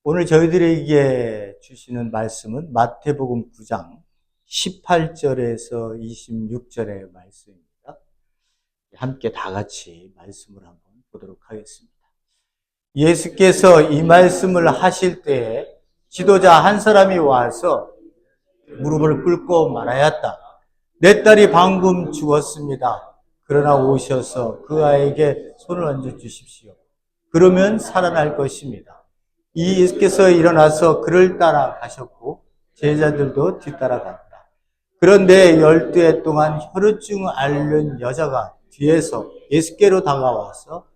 오늘 저희들에게 주시는 말씀은 마태복음 9장 18절에서 26절의 말씀입니다. 함께 다 같이 말씀을 한번 보도록 하겠습니다. 예수께서 이 말씀을 하실 때에 지도자 한 사람이 와서 무릎을 꿇고 말하였다. 내 딸이 방금 죽었습니다. 그러나 오셔서 그 아이에게 손을 얹어 주십시오. 그러면 살아날 것입니다. 이 예수께서 일어나서 그를 따라 가셨고 제자들도 뒤따라갔다. 그런데 12해 동안 혈루증 앓는 여자가 뒤에서 예수께로 다가와서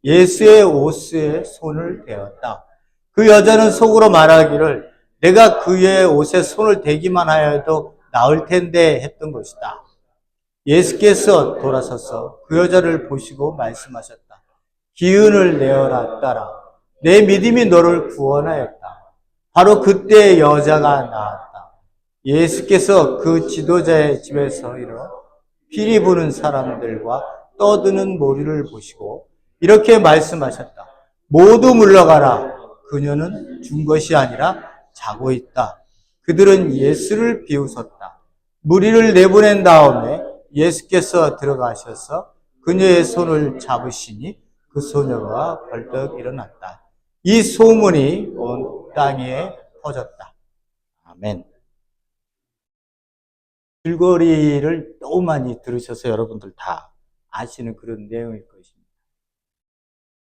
예수의 옷에 손을 대었다. 그 여자는 속으로 말하기를 내가 그의 옷에 손을 대기만 하여도 나을 텐데 했던 것이다. 예수께서 돌아서서 그 여자를 보시고 말씀하셨다. 기운을 내어라, 딸아. 내 믿음이 너를 구원하였다. 바로 그때 여자가 나았다. 예수께서 그 지도자의 집에서 일어 피리 부는 사람들과 떠드는 무리를 보시고 이렇게 말씀하셨다. 모두 물러가라. 그녀는 죽은 것이 아니라 자고 있다. 그들은 예수를 비웃었다. 무리를 내보낸 다음에 예수께서 들어가셔서 그녀의 손을 잡으시니 그 소녀가 벌떡 일어났다. 이 소문이 온 땅에 퍼졌다. 아멘. 줄거리를 너무 많이 들으셔서 여러분들 다 아시는 그런 내용일 것입니다.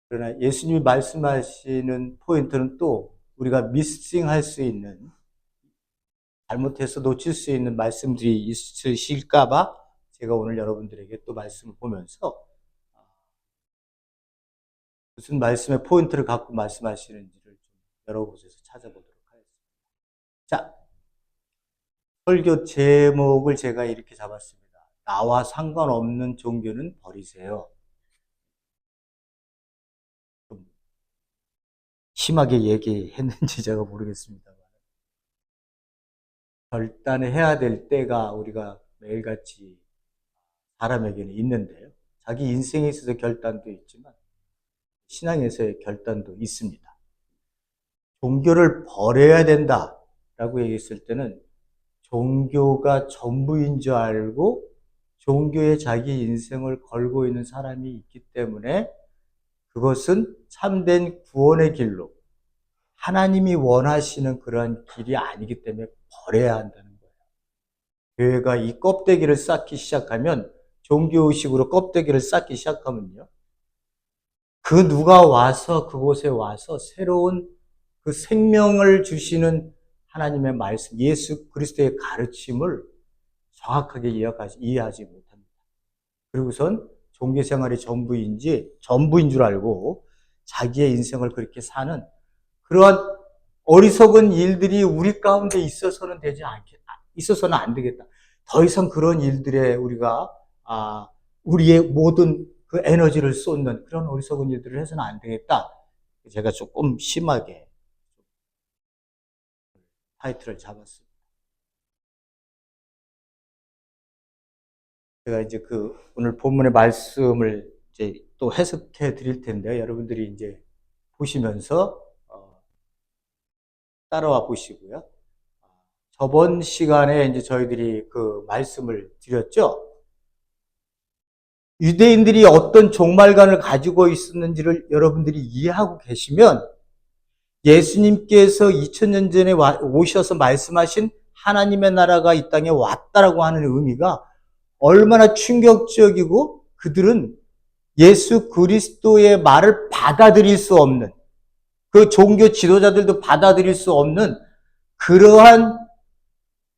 그러나 예수님이 말씀하시는 포인트는 또 우리가 미싱할 수 있는, 잘못해서 놓칠 수 있는 말씀들이 있으실까봐 제가 오늘 여러분들에게 또 말씀을 보면서 무슨 말씀의 포인트를 갖고 말씀하시는지를 좀 여러 곳에서 찾아보도록 하겠습니다. 자, 설교 제목을 제가 이렇게 잡았습니다. 나와 상관없는 종교는 버리세요. 좀 심하게 얘기했는지 제가 모르겠습니다만, 결단을 해야 될 때가 우리가 매일같이 사람에게는 있는데요. 자기 인생에 있어서 결단도 있지만 신앙에서의 결단도 있습니다. 종교를 버려야 된다라고 얘기했을 때는 종교가 전부인 줄 알고 종교에 자기 인생을 걸고 있는 사람이 있기 때문에 그것은 참된 구원의 길로 하나님이 원하시는 그러한 길이 아니기 때문에 버려야 한다는 거예요. 교회가 이 껍데기를 쌓기 시작하면, 종교의식으로 껍데기를 쌓기 시작하면요, 그 누가 와서 그곳에 와서 새로운 그 생명을 주시는 하나님의 말씀, 예수 그리스도의 가르침을 정확하게 이해하지 못합니다. 그리고선 종교 생활이 전부인 줄 알고 자기의 인생을 그렇게 사는 그러한 어리석은 일들이 우리 가운데 있어서는 안 되겠다. 더 이상 그런 일들에 우리가 우리의 모든 그 에너지를 쏟는 그런 어리석은 일들을 해서는 안 되겠다. 제가 조금 심하게 타이틀을 잡았습니다. 제가 이제 오늘 본문의 말씀을 이제 또 해석해 드릴 텐데요. 여러분들이 이제 보시면서 따라와 보시고요. 저번 시간에 이제 저희들이 그 말씀을 드렸죠. 유대인들이 어떤 종말관을 가지고 있었는지를 여러분들이 이해하고 계시면 예수님께서 2000년 전에 오셔서 말씀하신 하나님의 나라가 이 땅에 왔다라고 하는 의미가 얼마나 충격적이고, 그들은 예수 그리스도의 말을 받아들일 수 없는, 그 종교 지도자들도 받아들일 수 없는 그러한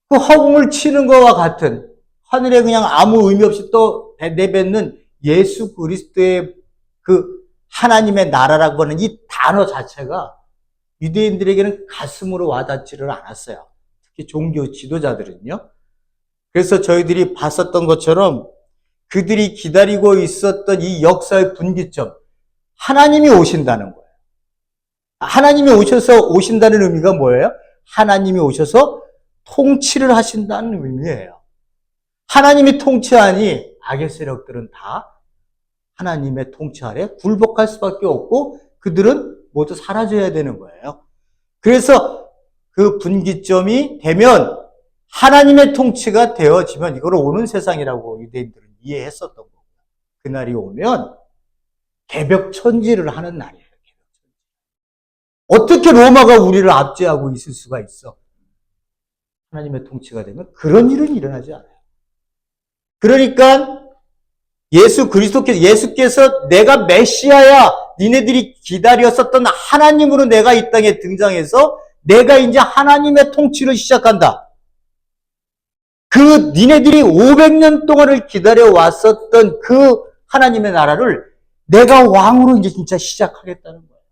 그 허공을 치는 것과 같은, 하늘에 그냥 아무 의미 없이 또 내뱉는 예수 그리스도의 그 하나님의 나라라고 하는 이 단어 자체가 유대인들에게는 가슴으로 와닿지를 않았어요. 특히 종교 지도자들은요. 그래서 저희들이 봤었던 것처럼 그들이 기다리고 있었던 이 역사의 분기점, 하나님이 오신다는 거예요. 하나님이 오신다는 의미가 뭐예요? 하나님이 오셔서 통치를 하신다는 의미예요. 하나님이 통치하니 악의 세력들은 다 하나님의 통치 아래 굴복할 수밖에 없고 그들은 모두 사라져야 되는 거예요. 그래서 그 분기점이 되면 하나님의 통치가 되어지면 이걸 오는 세상이라고 유대인들은 이해했었던 거고, 그날이 오면 개벽천지를 하는 날이에요. 어떻게 로마가 우리를 압제하고 있을 수가 있어? 하나님의 통치가 되면 그런 일은 일어나지 않아요. 그러니까 예수께서 내가 메시아야, 니네들이 기다렸었던 하나님으로 내가 이 땅에 등장해서 내가 이제 하나님의 통치를 시작한다. 그 니네들이 500년 동안을 기다려왔었던 그 하나님의 나라를 내가 왕으로 이제 진짜 시작하겠다는 거예요.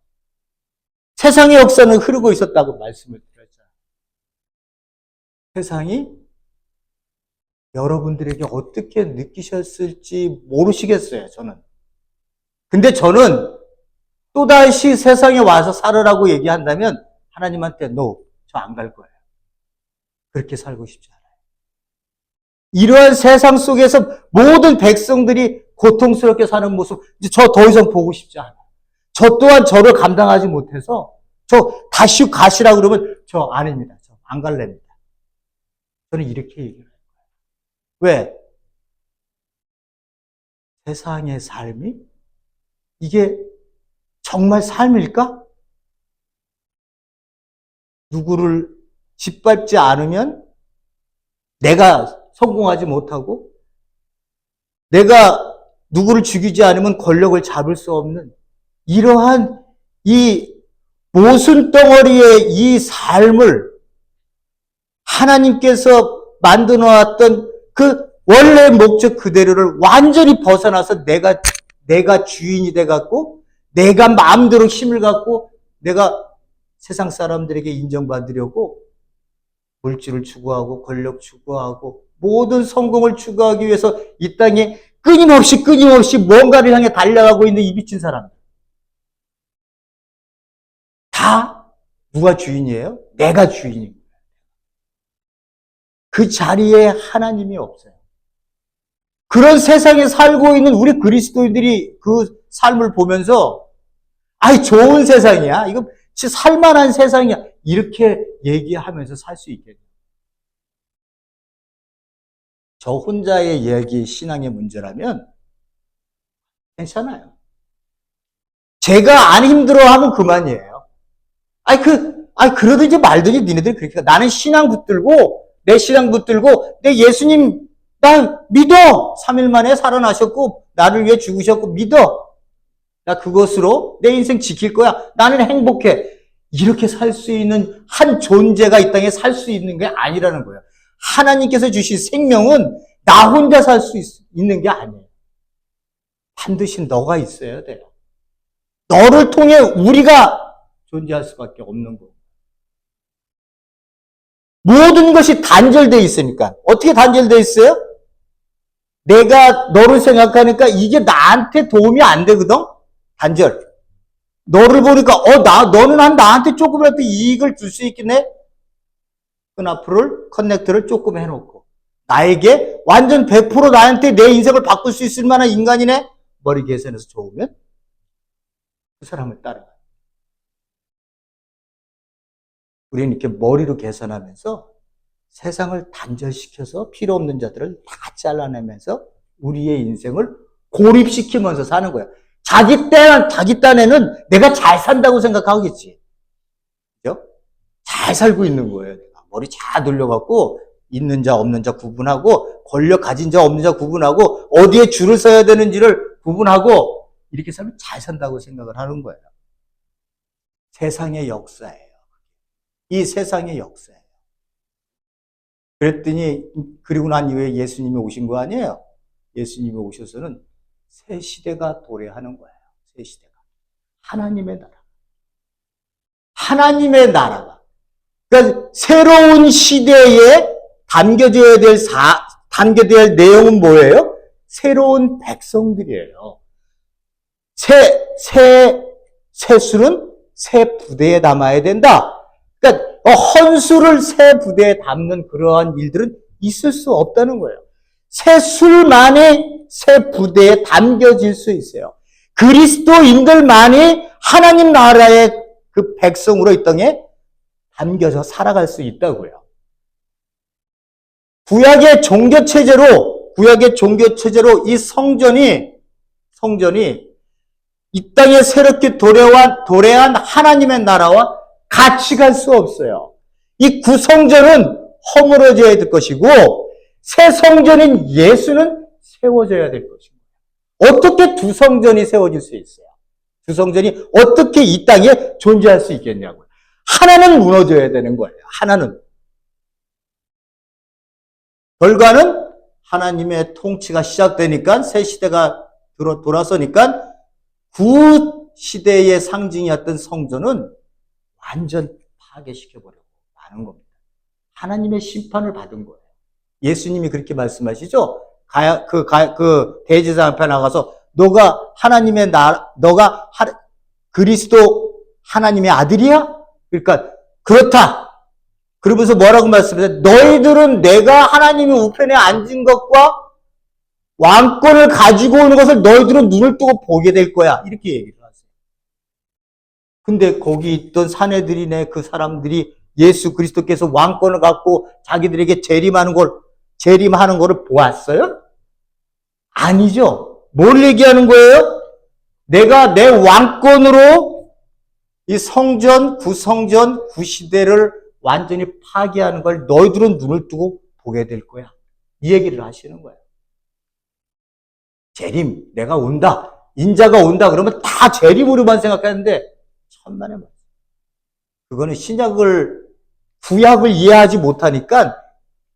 세상의 역사는 흐르고 있었다고 말씀을 드렸잖아요. 세상이 여러분들에게 어떻게 느끼셨을지 모르시겠어요, 저는. 근데 저는 또다시 세상에 와서 살으라고 얘기한다면 하나님한테 no, 저 안 갈 거예요. 그렇게 살고 싶지 않아요. 이러한 세상 속에서 모든 백성들이 고통스럽게 사는 모습, 저 더 이상 보고 싶지 않아요. 저 또한 저를 감당하지 못해서 저 다시 가시라 그러면 저 아닙니다. 저 안 갈랍니다. 저는 이렇게 얘기해요. 왜? 세상의 삶이 이게 정말 삶일까? 누구를 짓밟지 않으면 내가 성공하지 못하고, 내가 누구를 죽이지 않으면 권력을 잡을 수 없는 이러한 이 모순덩어리의 이 삶을 하나님께서 만들어 놨던 그 원래 목적 그대로를 완전히 벗어나서 내가 주인이 돼갖고, 내가 마음대로 힘을 갖고, 내가 세상 사람들에게 인정받으려고 물질을 추구하고, 권력 추구하고, 모든 성공을 추구하기 위해서 이 땅에 끊임없이 뭔가를 향해 달려가고 있는 이 미친 사람들. 다 누가 주인이에요? 내가 주인입니다. 그 자리에 하나님이 없어요. 그런 세상에 살고 있는 우리 그리스도인들이 그 삶을 보면서 아이 좋은 세상이야. 이거 진짜 살만한 세상이야. 이렇게 얘기하면서 살 수 있겠네요. 저 혼자의 얘기 신앙의 문제라면 괜찮아요. 제가 안 힘들어하면 그만이에요. 그러든지 말든지 니네들이 그렇게 나는 신앙 붙들고 내 신앙 붙들고 내 예수님 나 믿어. 3일 만에 살아나셨고 나를 위해 죽으셨고 믿어. 나 그것으로 내 인생 지킬 거야. 나는 행복해. 이렇게 살 수 있는 한 존재가 이 땅에 살 수 있는 게 아니라는 거예요. 하나님께서 주신 생명은 나 혼자 살 수 있는 게 아니에요. 반드시 너가 있어야 돼요. 너를 통해 우리가 존재할 수밖에 없는 거예요. 모든 것이 단절되어 있으니까. 어떻게 단절되어 있어요? 내가 너를 생각하니까 이게 나한테 도움이 안 되거든? 단절. 너를 보니까, 너는 나한테 조금이라도 이익을 줄 수 있겠네? 커넥트를 조금 해놓고. 나에게 완전 100% 나한테 내 인생을 바꿀 수 있을 만한 인간이네? 머리 계산해서 좋으면 그 사람을 따라가. 우리는 이렇게 머리로 계산하면서 세상을 단절시켜서 필요 없는 자들을 다 잘라내면서 우리의 인생을 고립시키면서 사는 거야. 자기 딴에는 내가 잘 산다고 생각하겠지. 그죠? 잘 살고 있는 거예요. 내가 머리 잘 돌려갖고 있는 자 없는 자 구분하고 권력 가진 자 없는 자 구분하고 어디에 줄을 서야 되는지를 구분하고 이렇게 살면 잘 산다고 생각을 하는 거예요. 세상의 역사예요. 이 세상의 역사예요. 그랬더니 그리고 난 이후에 예수님이 오신 거 아니에요? 예수님이 오셔서는 새 시대가 도래하는 거예요. 새 시대가. 하나님의 나라. 하나님의 나라가. 그러니까 새로운 시대에 담겨져야 될 내용은 뭐예요? 새로운 백성들이에요. 새 술은 새 부대에 담아야 된다. 그러니까 헌수를 새 부대에 담는 그러한 일들은 있을 수 없다는 거예요. 새 술만이 새 부대에 담겨질 수 있어요. 그리스도인들만이 하나님 나라의 그 백성으로 이 땅에 담겨서 살아갈 수 있다고요. 구약의 종교체제로 이 성전이 이 땅에 새롭게 도래한 하나님의 나라와 같이 갈 수 없어요. 이 구성전은 허물어져야 될 것이고 새 성전인 예수는 세워져야 될 것입니다. 어떻게 두 성전이 세워질 수 있어요? 두 성전이 어떻게 이 땅에 존재할 수 있겠냐고요. 하나는 무너져야 되는 거예요. 하나는. 결과는 하나님의 통치가 시작되니까 새 시대가 돌아서니까 구 시대의 상징이었던 성전은 완전 파괴시켜버리고 마는 겁니다. 하나님의 심판을 받은 거예요. 예수님이 그렇게 말씀하시죠? 대제사 앞에 나가서 너가 그리스도 하나님의 아들이야? 그러니까 그렇다. 그러면서 뭐라고 말씀하세요? 너희들은 내가 하나님의 우편에 앉은 것과 왕권을 가지고 오는 것을 너희들은 눈을 뜨고 보게 될 거야. 이렇게 얘기를 하세요. 근데 거기 있던 사내들이네, 그 사람들이 예수 그리스도께서 왕권을 갖고 자기들에게 재림하는 거를 보았어요? 아니죠. 뭘 얘기하는 거예요? 내가 내 왕권으로 이 구성전, 구시대를 완전히 파괴하는 걸 너희들은 눈을 뜨고 보게 될 거야. 이 얘기를 하시는 거예요. 재림, 내가 온다, 인자가 온다 그러면 다 재림으로만 생각하는데 천만의 말씀. 그거는 구약을 이해하지 못하니까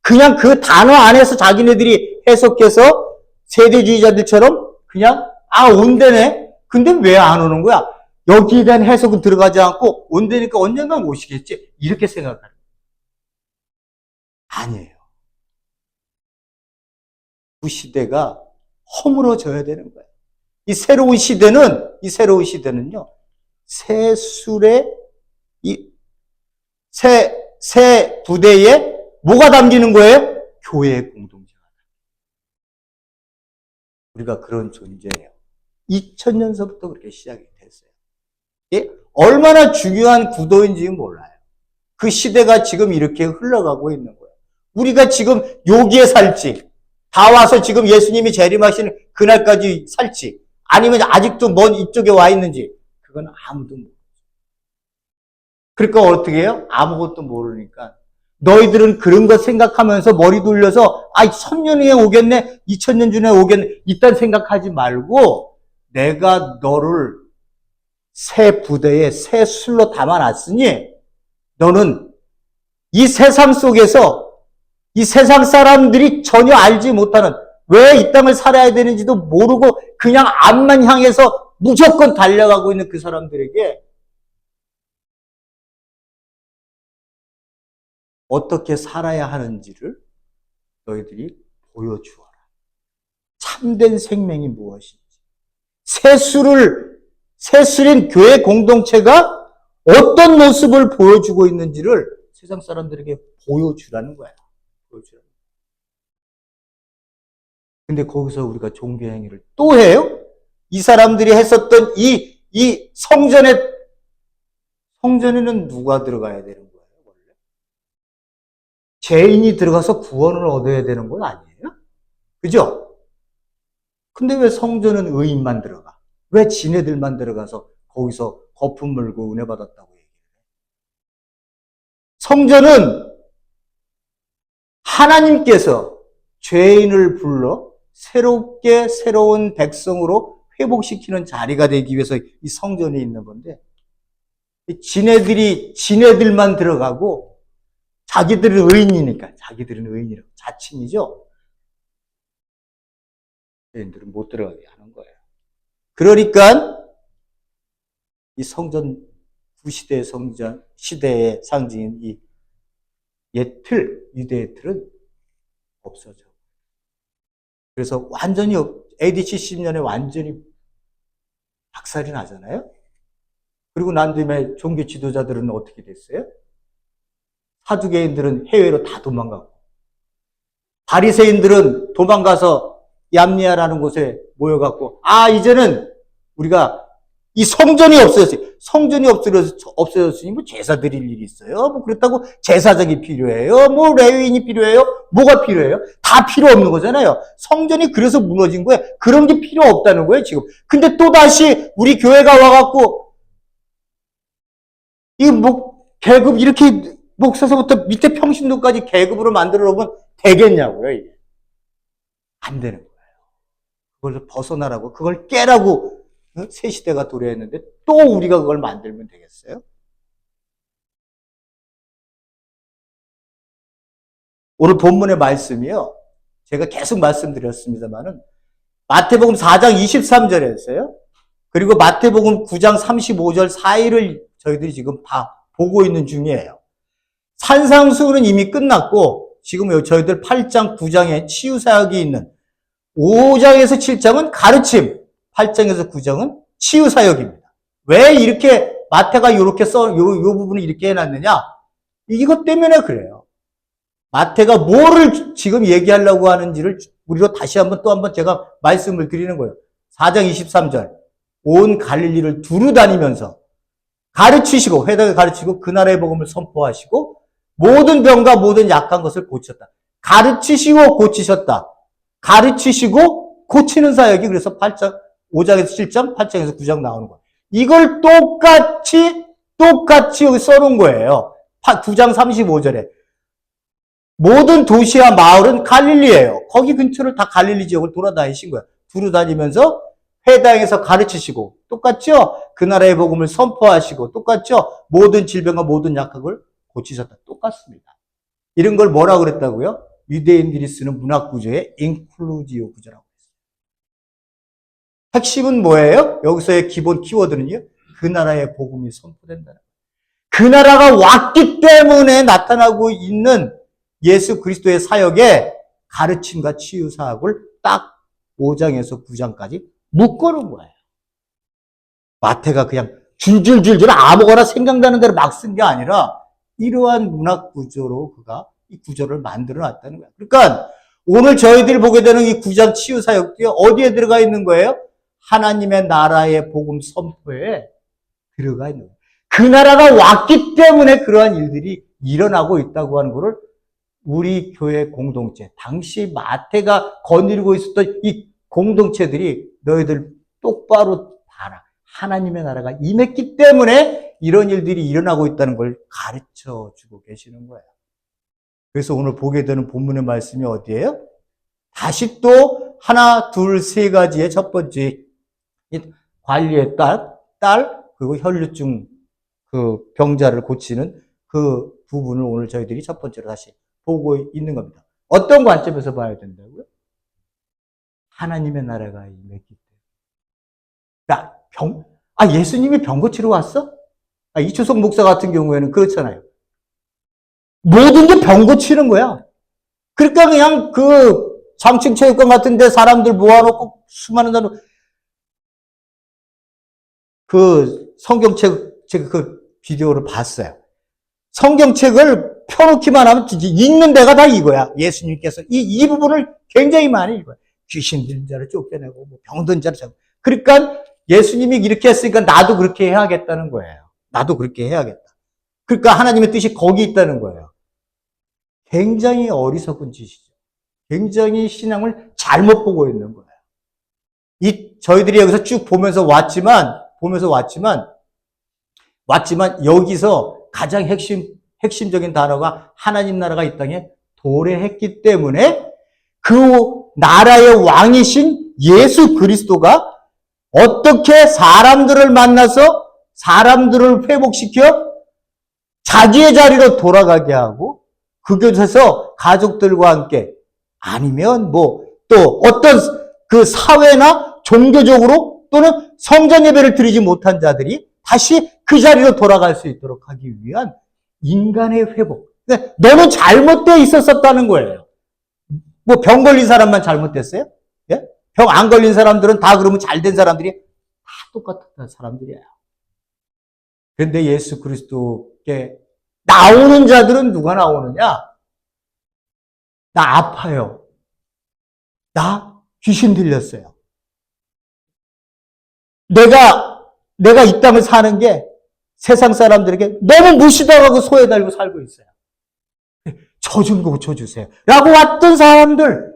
그냥 그 단어 안에서 자기네들이 해석해서 세대주의자들처럼 그냥 온대네. 근데 왜 안 오는 거야? 여기에 대한 해석은 들어가지 않고 온다니까 언젠간 오시겠지. 이렇게 생각하는 거예요. 아니에요. 그 시대가 허물어져야 되는 거예요. 이 새로운 시대는요, 새 부대에 뭐가 담기는 거예요? 교회의 공동체가. 우리가 그런 존재예요. 2000년서부터 그렇게 시작이 됐어요. 이게 얼마나 중요한 구도인지 몰라요. 그 시대가 지금 이렇게 흘러가고 있는 거예요. 우리가 지금 여기에 살지, 다 와서 지금 예수님이 재림하시는 그날까지 살지, 아니면 아직도 먼 이쪽에 와 있는지, 그건 아무도 모르죠. 그러니까 어떻게 해요? 아무것도 모르니까. 너희들은 그런 거 생각하면서 머리 돌려서, 1000년 후에 오겠네, 2000년 전에 오겠네, 이딴 생각하지 말고, 내가 너를 새 부대에 새 술로 담아놨으니, 너는 이 세상 속에서 이 세상 사람들이 전혀 알지 못하는, 왜 이 땅을 살아야 되는지도 모르고 그냥 앞만 향해서 무조건 달려가고 있는 그 사람들에게 어떻게 살아야 하는지를 너희들이 보여주어라. 참된 생명이 무엇인지. 새술인 교회 공동체가 어떤 모습을 보여주고 있는지를 세상 사람들에게 보여주라는 거야. 근데 거기서 우리가 종교 행위를 또 해요? 이 사람들이 했었던 이 성전에는 누가 들어가야 되는 거예요, 원래? 죄인이 들어가서 구원을 얻어야 되는 건 아니에요? 그죠? 근데 왜 성전은 의인만 들어가? 왜 지네들만 들어가서 거기서 거품 물고 은혜 받았다고 얘기해요? 성전은 하나님께서 죄인을 불러 새로운 백성으로 회복시키는 자리가 되기 위해서 이 성전이 있는 건데, 지네들만 들어가고, 자기들은 의인이라고 자칭이죠. 죄인들은 못 들어가게 하는 거예요. 그러니까 이 성전, 구시대의 시대의 상징인 이 유대의 틀은 없어져. 그래서 완전히 AD 70년에 완전히 박살이 나잖아요. 그리고 난 뒤에 종교 지도자들은 어떻게 됐어요? 사두개인들은 해외로 다 도망가고, 바리새인들은 도망가서 얌리아라는 곳에 모여갖고, 이제는 우리가 이 성전이 없어졌어요. 성전이 없어졌으니 뭐 제사 드릴 일이 있어요. 뭐 그렇다고 제사장이 필요해요. 뭐 레위인이 필요해요. 뭐가 필요해요? 다 필요 없는 거잖아요. 성전이 그래서 무너진 거예요. 그런 게 필요 없다는 거예요, 지금. 근데 또다시 우리 교회가 와갖고 이 계급 이렇게 목사서부터 밑에 평신도까지 계급으로 만들어 놓으면 되겠냐고요, 이게. 안 되는 거예요. 그걸 벗어나라고, 그걸 깨라고 새 시대가 도래했는데 또 우리가 그걸 만들면 되겠어요? 오늘 본문의 말씀이요. 제가 계속 말씀드렸습니다만은 마태복음 4장 23절에서요. 그리고 마태복음 9장 35절 사이를 저희들이 지금 보고 있는 중이에요. 산상수훈은 이미 끝났고 지금 저희들 8장 9장에 치유사역이 있는 5장에서 7장은 가르침, 8장에서 9장은 치유사역입니다. 왜 이렇게 마태가 이렇게 요 부분을 이렇게 해놨느냐? 이것 때문에 그래요. 마태가 뭐를 지금 얘기하려고 하는지를 우리로 다시 또 한번 제가 말씀을 드리는 거예요. 4장 23절. 온 갈릴리를 두루 다니면서 가르치시고, 회당에 가르치고 그 나라의 복음을 선포하시고 모든 병과 모든 약한 것을 고쳤다. 가르치시고 고치셨다. 가르치시고 고치는 사역이 그래서 5장에서 7장, 8장에서 9장 나오는 거예요. 이걸 똑같이 여기 써놓은 거예요. 9장 35절에. 모든 도시와 마을은 갈릴리예요. 거기 근처를 다 갈릴리 지역을 돌아다니신 거예요. 두루 다니면서 회당에서 가르치시고 똑같죠? 그 나라의 복음을 선포하시고 똑같죠? 모든 질병과 모든 약학을 고치셨다. 똑같습니다. 이런 걸 뭐라고 그랬다고요? 유대인들이 쓰는 문학 구조의 인클루지오 구조라고 했어요. 핵심은 뭐예요? 여기서의 기본 키워드는요. 그 나라의 복음이 선포된다는 거예요. 그 나라가 왔기 때문에 나타나고 있는 예수 그리스도의 사역에 가르침과 치유 사역을 딱 5장에서 9장까지 묶어놓은 거예요. 마태가 그냥 줄줄줄줄 아무거나 생각나는 대로 막 쓴 게 아니라 이러한 문학 구조로 그가 이 구조를 만들어 놨다는 거예요. 그러니까 오늘 저희들이 보게 되는 이 9장 치유 사역도요. 어디에 들어가 있는 거예요? 하나님의 나라의 복음 선포에 들어가 있는 거예요. 그 나라가 왔기 때문에 그러한 일들이 일어나고 있다고 하는 것을 우리 교회 공동체, 당시 마태가 거느리고 있었던 이 공동체들이 너희들 똑바로 봐라. 하나님의 나라가 임했기 때문에 이런 일들이 일어나고 있다는 걸 가르쳐 주고 계시는 거예요. 그래서 오늘 보게 되는 본문의 말씀이 어디예요? 다시 또 하나, 둘, 세 가지의 첫 번째 관리의 딸 그리고 혈류증 그 병자를 고치는 그 부분을 오늘 저희들이 첫 번째로 다시 보고 있는 겁니다. 어떤 관점에서 봐야 된다고요? 하나님의 나라가 임했기 때문에. 예수님이 병 고치러 왔어? 이초석 목사 같은 경우에는 그렇잖아요. 모든 게 병 고치는 거야. 그러니까 그냥 그 장충체육관 같은 데 사람들 모아놓고 수많은 사람 그 성경책 그 비디오를 봤어요. 성경책을 펴놓기만 하면 읽는 데가 다 이거야. 예수님께서 이 부분을 굉장히 많이 읽어요. 귀신 들린 자를 쫓겨내고 병든 자를 잡고. 그러니까 예수님이 이렇게 했으니까 나도 그렇게 해야겠다는 거예요. 나도 그렇게 해야겠다. 그러니까 하나님의 뜻이 거기 있다는 거예요. 굉장히 어리석은 짓이죠. 굉장히 신앙을 잘못 보고 있는 거예요. 저희들이 여기서 쭉 보면서 왔지만 여기서 가장 핵심적인 단어가 하나님 나라가 이 땅에 도래했기 때문에 그 나라의 왕이신 예수 그리스도가 어떻게 사람들을 만나서 사람들을 회복시켜 자기의 자리로 돌아가게 하고 그 곳에서 가족들과 함께 아니면 또 어떤 그 사회나 종교적으로 또는 성전 예배를 드리지 못한 자들이 다시 그 자리로 돌아갈 수 있도록 하기 위한 인간의 회복. 너는 잘못되어 있었다는 거예요. 병 걸린 사람만 잘못됐어요? 예? 병 안 걸린 사람들은 다 그러면 잘된 사람들이 다 똑같은 사람들이에요. 그런데 예수 그리스도께 나오는 자들은 누가 나오느냐? 나 아파요. 나 귀신 들렸어요. 내가 내가 이 땅을 사는 게 세상 사람들에게 너무 무시당하고 소외달고 살고 있어요. 저 좀 고쳐주세요. 라고 왔던 사람들,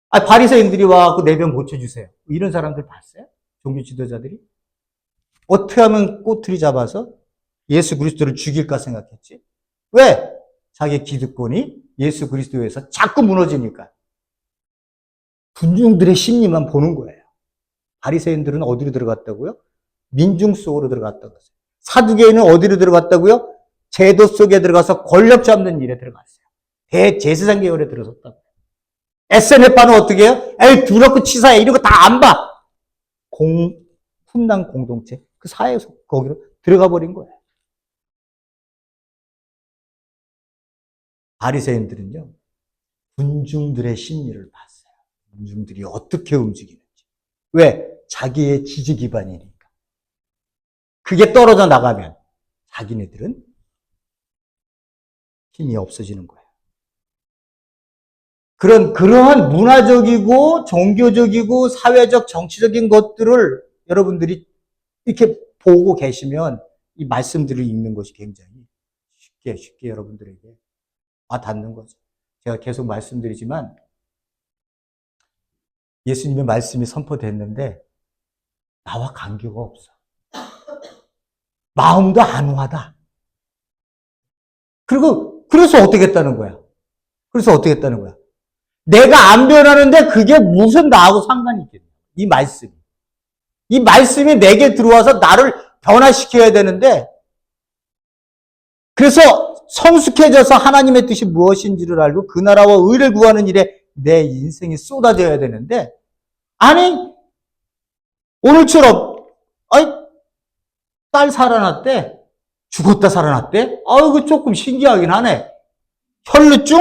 바리새인들이 와갖고 내 병 고쳐주세요. 이런 사람들 봤어요? 종교 지도자들이? 어떻게 하면 꼬투리 잡아서 예수 그리스도를 죽일까 생각했지? 왜? 자기 기득권이 예수 그리스도에서 자꾸 무너지니까. 군중들의 심리만 보는 거예요. 바리새인들은 어디로 들어갔다고요? 민중 속으로 들어갔다고 했어요. 사두개인은 어디로 들어갔다고요? 제도 속에 들어가서 권력 잡는 일에 들어갔어요. 대제사장 계열에 들어섰다고. SNF파는 어떻게 해요? 에이, 두렵고 치사해. 이런 거 다 안 봐. 분당 공동체, 그 사회 속, 거기로 들어가 버린 거예요. 바리새인들은요, 군중들의 심리를 봤어요. 군중들이 어떻게 움직이는지. 왜? 자기의 지지 기반이니까. 그게 떨어져 나가면 자기네들은 힘이 없어지는 거예요. 그러한 문화적이고 종교적이고 사회적 정치적인 것들을 여러분들이 이렇게 보고 계시면 이 말씀들을 읽는 것이 굉장히 쉽게 여러분들에게 닿는 거죠. 제가 계속 말씀드리지만 예수님의 말씀이 선포됐는데 나와 관계가 없어. 마음도 안와다. 그래서 어떻게 했다는 거야? 내가 안 변하는데 그게 무슨 나하고 상관이 있겠냐. 이 말씀이 내게 들어와서 나를 변화시켜야 되는데, 그래서 성숙해져서 하나님의 뜻이 무엇인지를 알고 그 나라와 의를 구하는 일에 내 인생이 쏟아져야 되는데, 아니, 오늘처럼, 딸 살아났대. 죽었다 살아났대? 아이고, 조금 신기하긴 하네. 혈루증?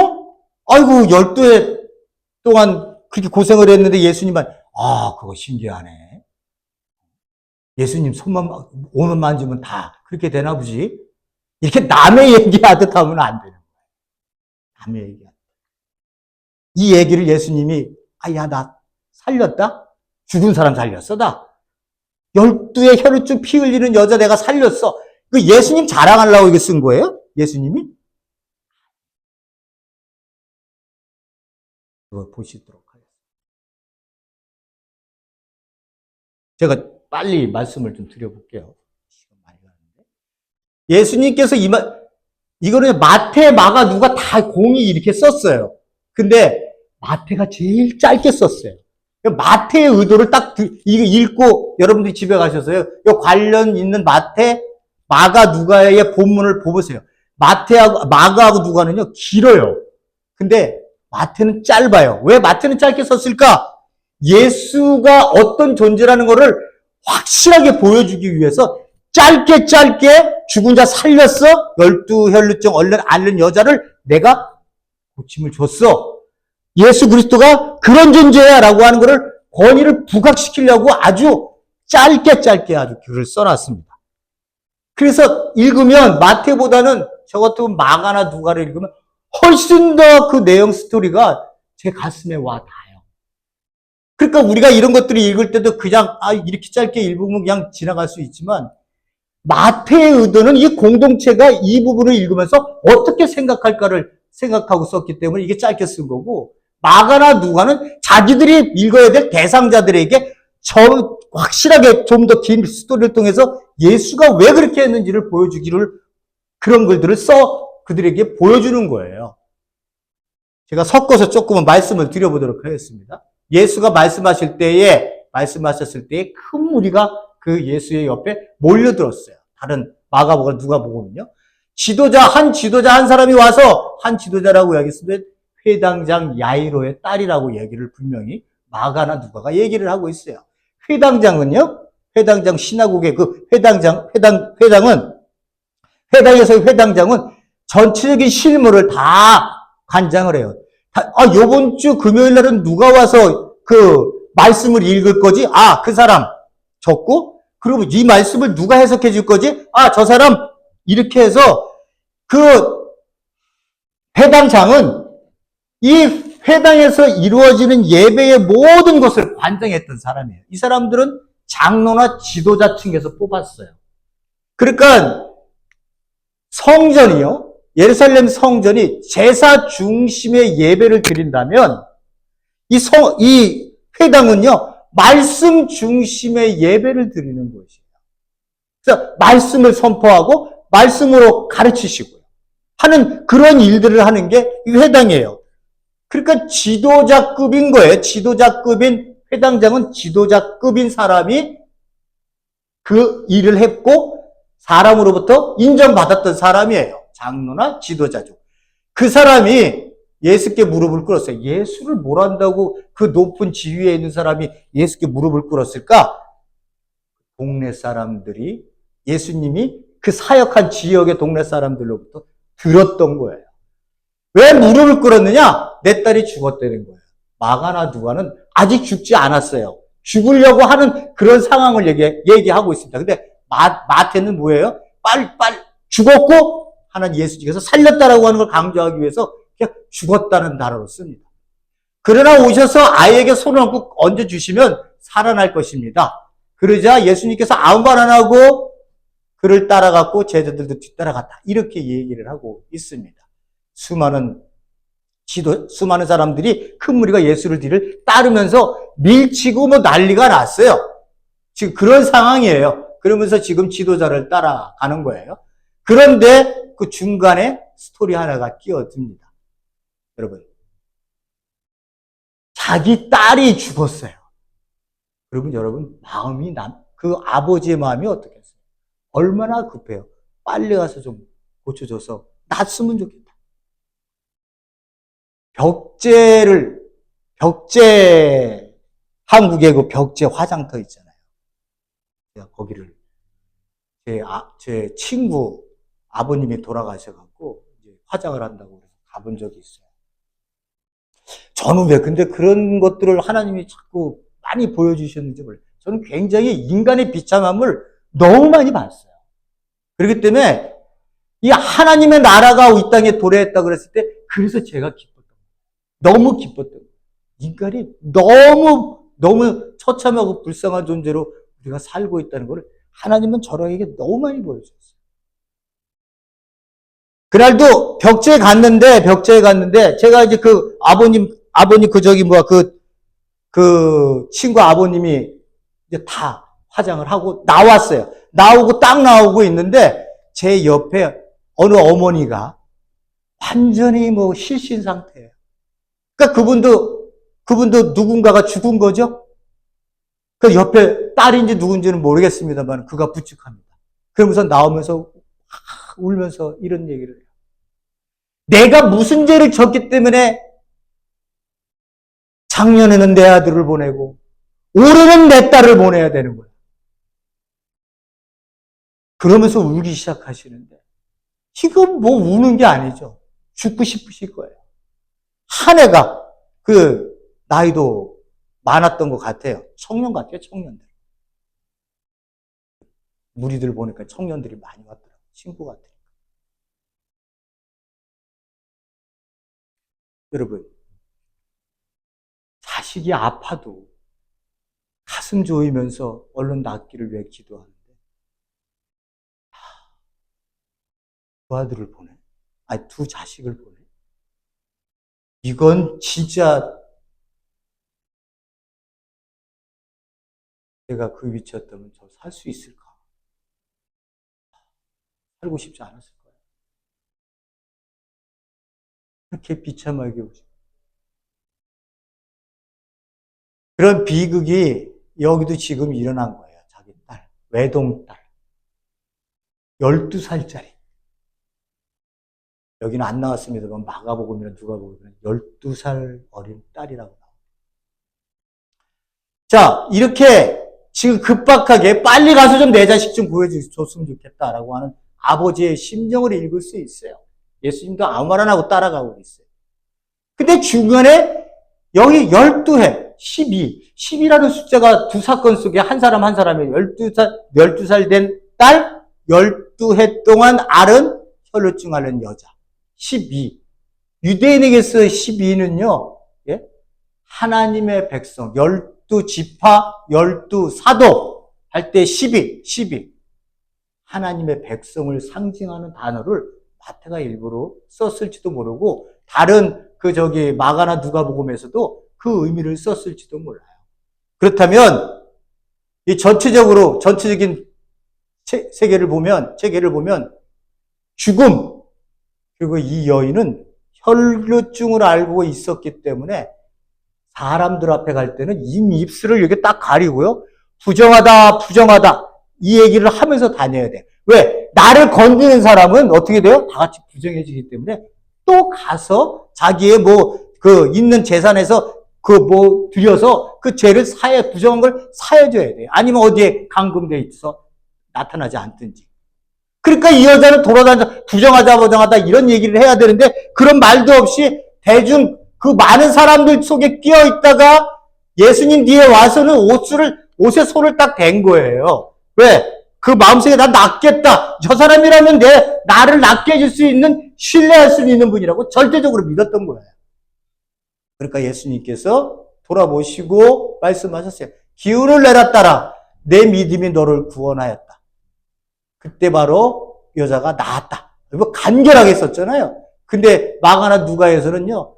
아이고, 12해 동안 그렇게 고생을 했는데 예수님만, 그거 신기하네. 예수님 오만 만지면 다 그렇게 되나 보지? 이렇게 남의 얘기하듯 하면 안 되는 거예요. 남의 얘기하듯. 이 얘기를 예수님이, 나 살렸다? 죽은 사람 살렸어, 나. 12에 혈루증 피 흘리는 여자 내가 살렸어. 그 예수님 자랑하려고 이게 쓴 거예요? 예수님이? 그거 보시도록 하겠습니다. 제가 빨리 말씀을 좀 드려볼게요. 시간 많이 가는데. 예수님께서 이거는 마태, 마가 누가 다 공이 이렇게 썼어요. 근데 마태가 제일 짧게 썼어요. 마태의 의도를 딱 이거 읽고 여러분들이 집에 가셔서요. 이 관련 있는 마태, 마가, 누가의 본문을 보세요. 마태하고 마가하고 누가는요 길어요. 근데 마태는 짧아요. 왜 마태는 짧게 썼을까? 예수가 어떤 존재라는 것을 확실하게 보여주기 위해서 짧게 죽은 자 살렸어. 12혈루증 앓는 여자를 내가 고침을 줬어. 예수 그리스도가 그런 존재야 라고 하는 것을 권위를 부각시키려고 아주 짧게 아주 글을 써놨습니다. 그래서 읽으면 마태보다는 저 같은 마가나 누가를 읽으면 훨씬 더 그 내용 스토리가 제 가슴에 와 닿아요. 그러니까 우리가 이런 것들을 읽을 때도 그냥 이렇게 짧게 읽으면 그냥 지나갈 수 있지만 마태의 의도는 이 공동체가 이 부분을 읽으면서 어떻게 생각할까를 생각하고 썼기 때문에 이게 짧게 쓴 거고, 마가나 누가는 자기들이 읽어야 될 대상자들에게 확실하게 좀 더 긴 스토리를 통해서 예수가 왜 그렇게 했는지를 보여주기를, 그런 글들을 그들에게 보여주는 거예요. 제가 섞어서 조금은 말씀을 드려보도록 하겠습니다. 예수가 말씀하셨을 때에 큰 무리가 그 예수의 옆에 몰려들었어요. 다른 마가복음 누가복음은요. 한 지도자 한 사람이 와서, 한 지도자라고 이야기했는데 회당장 야이로의 딸이라고 얘기를 분명히 마가나 누가가 얘기를 하고 있어요. 회당장 시나고의 그 회당에서의 회당장은 전체적인 실무를 다 관장을 해요. 요번 주 금요일 날은 누가 와서 그 말씀을 읽을 거지? 그 사람 적고, 그리고 이 말씀을 누가 해석해 줄 거지? 저 사람, 이렇게 해서 그 회당장은 이 회당에서 이루어지는 예배의 모든 것을 관장했던 사람이에요. 이 사람들은 장로나 지도자 층에서 뽑았어요. 그러니까 성전이요, 예루살렘 성전이 제사 중심의 예배를 드린다면 이 회당은요, 말씀 중심의 예배를 드리는 것이에요. 그래서 말씀을 선포하고 말씀으로 가르치시고요 하는 그런 일들을 하는 게 이 회당이에요. 그러니까 지도자급인 거예요. 지도자급인 회당장은 지도자급인 사람이 그 일을 했고 사람으로부터 인정받았던 사람이에요. 장로나 지도자죠. 그 사람이 예수께 무릎을 꿇었어요. 예수를 뭘 안다고 그 높은 지위에 있는 사람이 예수께 무릎을 꿇었을까? 동네 사람들이, 예수님이 그 사역한 지역의 동네 사람들로부터 들었던 거예요. 왜 무릎을 꿇었느냐? 내 딸이 죽었다는 거예요. 마가나 누가는 아직 죽지 않았어요. 죽으려고 하는 그런 상황을 얘기하고 있습니다. 근데 마태는 뭐예요? 빨리 죽었고 하나님 예수님께서 살렸다라고 하는 걸 강조하기 위해서 그냥 죽었다는 단어로 씁니다. 그러나 오셔서 아이에게 손을 얹어주시면 살아날 것입니다. 그러자 예수님께서 아무 말 안 하고 그를 따라갔고 제자들도 뒤따라갔다. 이렇게 얘기를 하고 있습니다. 수많은 사람들이 큰 무리가 예수를 뒤를 따르면서 밀치고 난리가 났어요. 지금 그런 상황이에요. 그러면서 지금 지도자를 따라가는 거예요. 그런데 그 중간에 스토리 하나가 끼어듭니다. 여러분, 자기 딸이 죽었어요. 그러면 여러분, 그 아버지의 마음이 어떻겠어요? 얼마나 급해요. 빨리 가서 좀 고쳐줘서 낫으면 좋겠다. 한국에 그 벽제 화장터 있잖아요. 제가 거기를 제 친구 아버님이 돌아가셔갖고 화장을 한다고 가본 적이 있어요. 저는 왜 근데 그런 것들을 하나님이 자꾸 많이 보여주셨는지 몰라요. 저는 굉장히 인간의 비참함을 너무 많이 봤어요. 그렇기 때문에 이 하나님의 나라가 이 땅에 도래했다 그랬을 때 그래서 제가 기뻤던 거예요. 너무 기뻤던 거예요. 인간이 너무 처참하고 불쌍한 존재로 우리가 살고 있다는 걸 하나님은 저에게 너무 많이 보여줬어요. 그날도 벽제에 갔는데 제가 이제 그 아버님 그 친구 아버님이 이제 다 화장을 하고 나왔어요. 나오고 있는데 제 옆에 어느 어머니가 완전히 실신 상태예요. 그러니까 그분도 누군가가 죽은 거죠? 그 옆에 딸인지 누군지는 모르겠습니다만 그가 부축합니다. 그러면서 나오면서 울면서 이런 얘기를 해요. 내가 무슨 죄를 졌기 때문에 작년에는 내 아들을 보내고 올해는 내 딸을 보내야 되는 거야. 그러면서 울기 시작하시는데 지금 우는 게 아니죠. 죽고 싶으실 거예요. 한 해가 나이도 많았던 것 같아요. 청년 같아요. 청년들. 무리들 보니까 청년들이 많이 왔더라고요. 친구 같아요. 여러분, 자식이 아파도 가슴 조이면서 얼른 낫기를 위해 기도하는데 두 아들을 보내? 아니, 두 자식을 보내? 이건 진짜 제가 그 위치였다면 저 살 수 있을까? 살고 싶지 않았을 거예요. 그렇게 비참하게 오죠. 그런 비극이 여기도 지금 일어난 거예요. 자기 딸, 외동딸. 12살짜리. 여기는 안 나왔습니다만 마가복음이나 누가복음이나 12살 어린 딸이라고 나옵니다. 자, 이렇게 지금 급박하게 빨리 가서 좀 내 자식 좀 구해줬으면 좋겠다라고 하는 아버지의 심정을 읽을 수 있어요. 예수님도 아무 말 안 하고 따라가고 있어요. 근데 중간에 여기 12해, 12라는 숫자가 두 사건 속에 한 사람의 12살 된 딸, 12해 동안 앓은 혈루증 앓는 여자. 12. 유대인에게서 12는요, 예? 하나님의 백성, 12지파, 12사도, 할 때 12. 하나님의 백성을 상징하는 단어를 마태가 일부러 썼을지도 모르고 다른 마가나 누가복음에서도 그 의미를 썼을지도 몰라요. 그렇다면 이 전체적인 체계를 보면 죽음, 그리고 이 여인은 혈루증을 알고 있었기 때문에 사람들 앞에 갈 때는 입술을 이렇게 딱 가리고요. 부정하다 이 얘기를 하면서 다녀야 돼. 왜? 나를 건드는 사람은 어떻게 돼요? 다 같이 부정해지기 때문에 또 가서 자기의 있는 재산에서 들여서 그 죄를 부정한 걸 사해줘야 돼요. 아니면 어디에 감금돼 있어 나타나지 않든지. 그러니까 이 여자는 돌아다니면서 부정하다 이런 얘기를 해야 되는데 그런 말도 없이 대중 그 많은 사람들 속에 끼어 있다가 예수님 뒤에 와서는 옷에 손을 딱 댄 거예요. 왜? 그 마음속에 나 낫겠다. 저 사람이라면 나를 낫게 해줄 수 있는, 신뢰할 수 있는 분이라고 절대적으로 믿었던 거예요. 그러니까 예수님께서 돌아보시고 말씀하셨어요. 기운을 내라 따라. 내 믿음이 너를 구원하였다. 그때 바로 여자가 나았다. 이거 간결하게 썼잖아요. 근데 마가나 누가에서는요,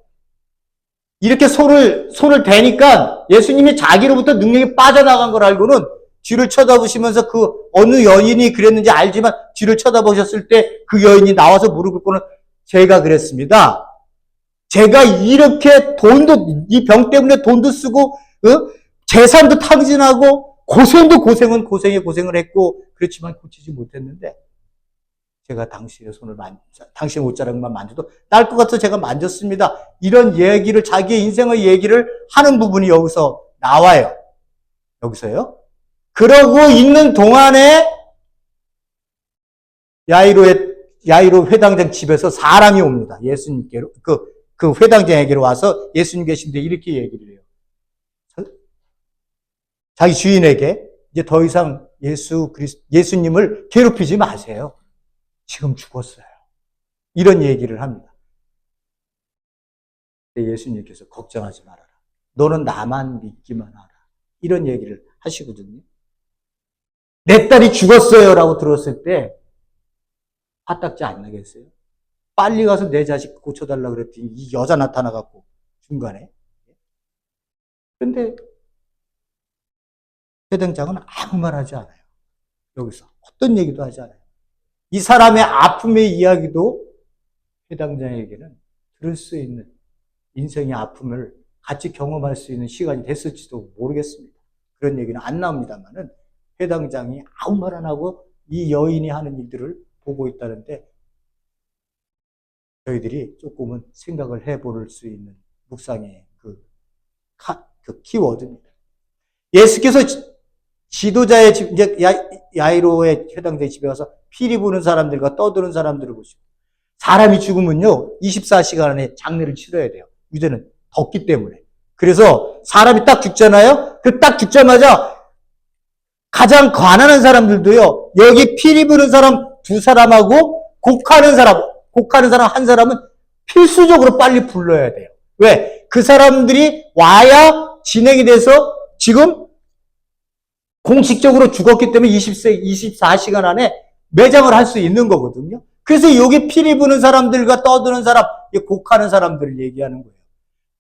이렇게 손을 대니까 예수님이 자기로부터 능력이 빠져나간 걸 알고는 뒤를 쳐다보시면서 그 어느 여인이 그랬는지 알지만 뒤를 쳐다보셨을 때 그 여인이 나와서 무릎 꿇고는 제가 그랬습니다. 제가 이렇게 이 병 때문에 돈도 쓰고, 재산도 탕진하고, 고생을 했고, 그렇지만 고치지 못했는데, 제가 당신의 당신의 옷자락만 만져도 날 것 같아서 제가 만졌습니다. 이런 얘기를, 자기의 인생의 얘기를 하는 부분이 여기서 나와요. 여기서요. 그러고 있는 동안에 야이로 회당장 집에서 사람이 옵니다. 예수님께로, 그 회당장에게로 와서 예수님 계신데 이렇게 얘기를 해요. 자기 주인에게 이제 더 이상 예수님을 괴롭히지 마세요. 지금 죽었어요. 이런 얘기를 합니다. 예수님께서 걱정하지 말아라. 너는 나만 믿기만 하라. 이런 얘기를 하시거든요. 내 딸이 죽었어요 라고 들었을 때 화딱지 안 나겠어요? 빨리 가서 내 자식 고쳐달라고 그랬더니 이 여자 나타나갖고 중간에. 근데 회당장은 아무 말 하지 않아요. 여기서 어떤 얘기도 하지 않아요. 이 사람의 아픔의 이야기도 회당장에게는 들을 수 있는, 인생의 아픔을 같이 경험할 수 있는 시간이 됐을지도 모르겠습니다. 그런 얘기는 안 나옵니다만은 회당장이 아무 말 안 하고 이 여인이 하는 일들을 보고 있다는데 저희들이 조금은 생각을 해볼 수 있는 묵상의 그 키워드입니다. 예수께서 지도자의 집, 이제 야이로의 회당장의 집에 가서 피리 부는 사람들과 떠드는 사람들을 보시고, 사람이 죽으면요 24시간 안에 장례를 치러야 돼요. 이제는 덥기 때문에. 그래서 사람이 딱 죽잖아요. 그 딱 죽자마자 가장 가난한 사람들도요, 여기 피리 부는 사람 2사람하고 곡하는 사람 한 사람은 필수적으로 빨리 불러야 돼요. 왜? 그 사람들이 와야 진행이 돼서 지금 공식적으로 죽었기 때문에 24시간 안에 매장을 할 수 있는 거거든요. 그래서 여기 피리 부는 사람들과 떠드는 사람, 곡하는 사람들을 얘기하는 거예요.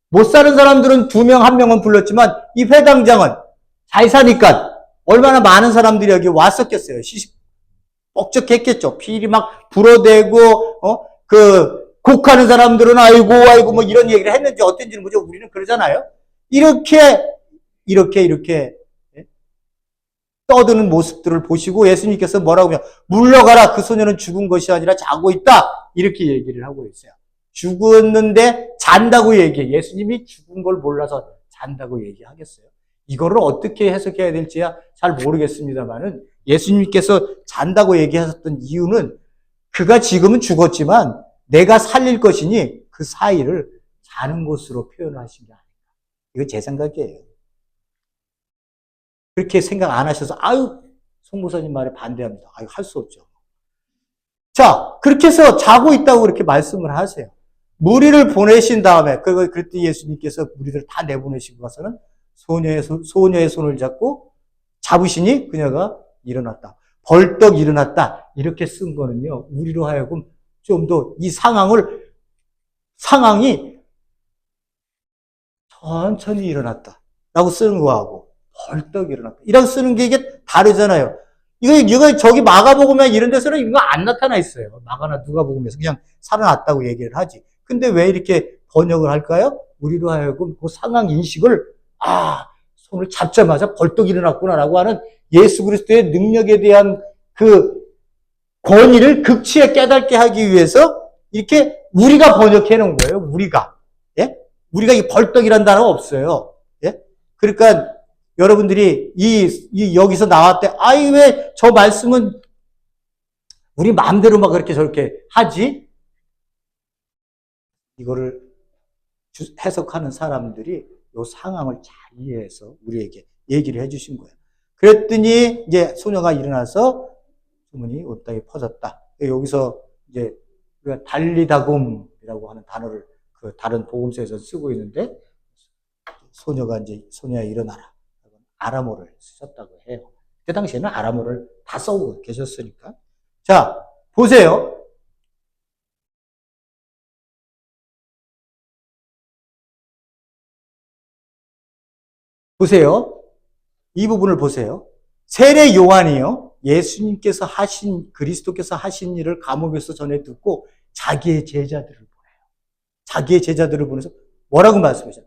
못 사는 사람들은 2명, 1명은 불렀지만 이 회당장은 잘 사니까 얼마나 많은 사람들이 여기 왔었겠어요. 뻑적했겠죠. 피리 막 불어대고, 곡하는 사람들은 아이고, 뭐 이런 얘기를 했는지 어땠는지는 뭐죠. 우리는 그러잖아요. 이렇게 떠드는 모습들을 보시고 예수님께서 뭐라고 하냐. 물러가라. 그 소녀는 죽은 것이 아니라 자고 있다. 이렇게 얘기를 하고 있어요. 죽었는데 잔다고 얘기해. 예수님이 죽은 걸 몰라서 잔다고 얘기하겠어요. 이거를 어떻게 해석해야 될지야 잘 모르겠습니다만은 예수님께서 잔다고 얘기하셨던 이유는 그가 지금은 죽었지만 내가 살릴 것이니 그 사이를 자는 것으로 표현하신 게 아닌가. 이거 제 생각이에요. 그렇게 생각 안 하셔서 송 목사님 말에 반대합니다. 할 수 없죠. 자, 그렇게 해서 자고 있다고 그렇게 말씀을 하세요. 무리를 보내신 다음에 그랬더니 예수님께서 무리들을 다 내보내시고 가서는 소녀의 손을 잡고 잡으시니 그녀가 일어났다. 벌떡 일어났다. 이렇게 쓴 거는요, 우리로 하여금 좀 더 이 상황이 천천히 일어났다. 라고 쓰는 거하고, 벌떡 일어났다. 이라고 쓰는 게 이게 다르잖아요. 이거 저기 마가복음이나 이런 데서는 이거 안 나타나 있어요. 마가나 누가복음에서 그냥 살아났다고 얘기를 하지. 근데 왜 이렇게 번역을 할까요? 우리로 하여금 그 상황 인식을, 손을 잡자마자 벌떡 일어났구나라고 하는 예수 그리스도의 능력에 대한 그 권위를 극치에 깨닫게 하기 위해서 이렇게 우리가 번역해 놓은 거예요. 우리가. 예? 우리가 이 벌떡이란 단어가 없어요. 예? 그러니까 여러분들이 여기서 나왔대. 왜 저 말씀은 우리 마음대로 막 그렇게 저렇게 하지? 이거를 해석하는 사람들이 이 상황을 잘 이해해서 우리에게 얘기를 해주신 거예요. 그랬더니 이제 소녀가 일어나서 소문이 온 땅에 퍼졌다. 여기서 이제 우리가 달리다곰이라고 하는 단어를 그 다른 복음서에서 쓰고 있는데, 소녀야 일어나라. 아람어를 쓰셨다고 해요. 그 당시에는 아람어를 다 써오고 계셨으니까. 자, 보세요. 이 부분을 보세요. 세례 요한이요, 그리스도께서 하신 일을 감옥에서 전해 듣고 자기의 제자들을 보내요. 자기의 제자들을 보내서 뭐라고 말씀하셨어요?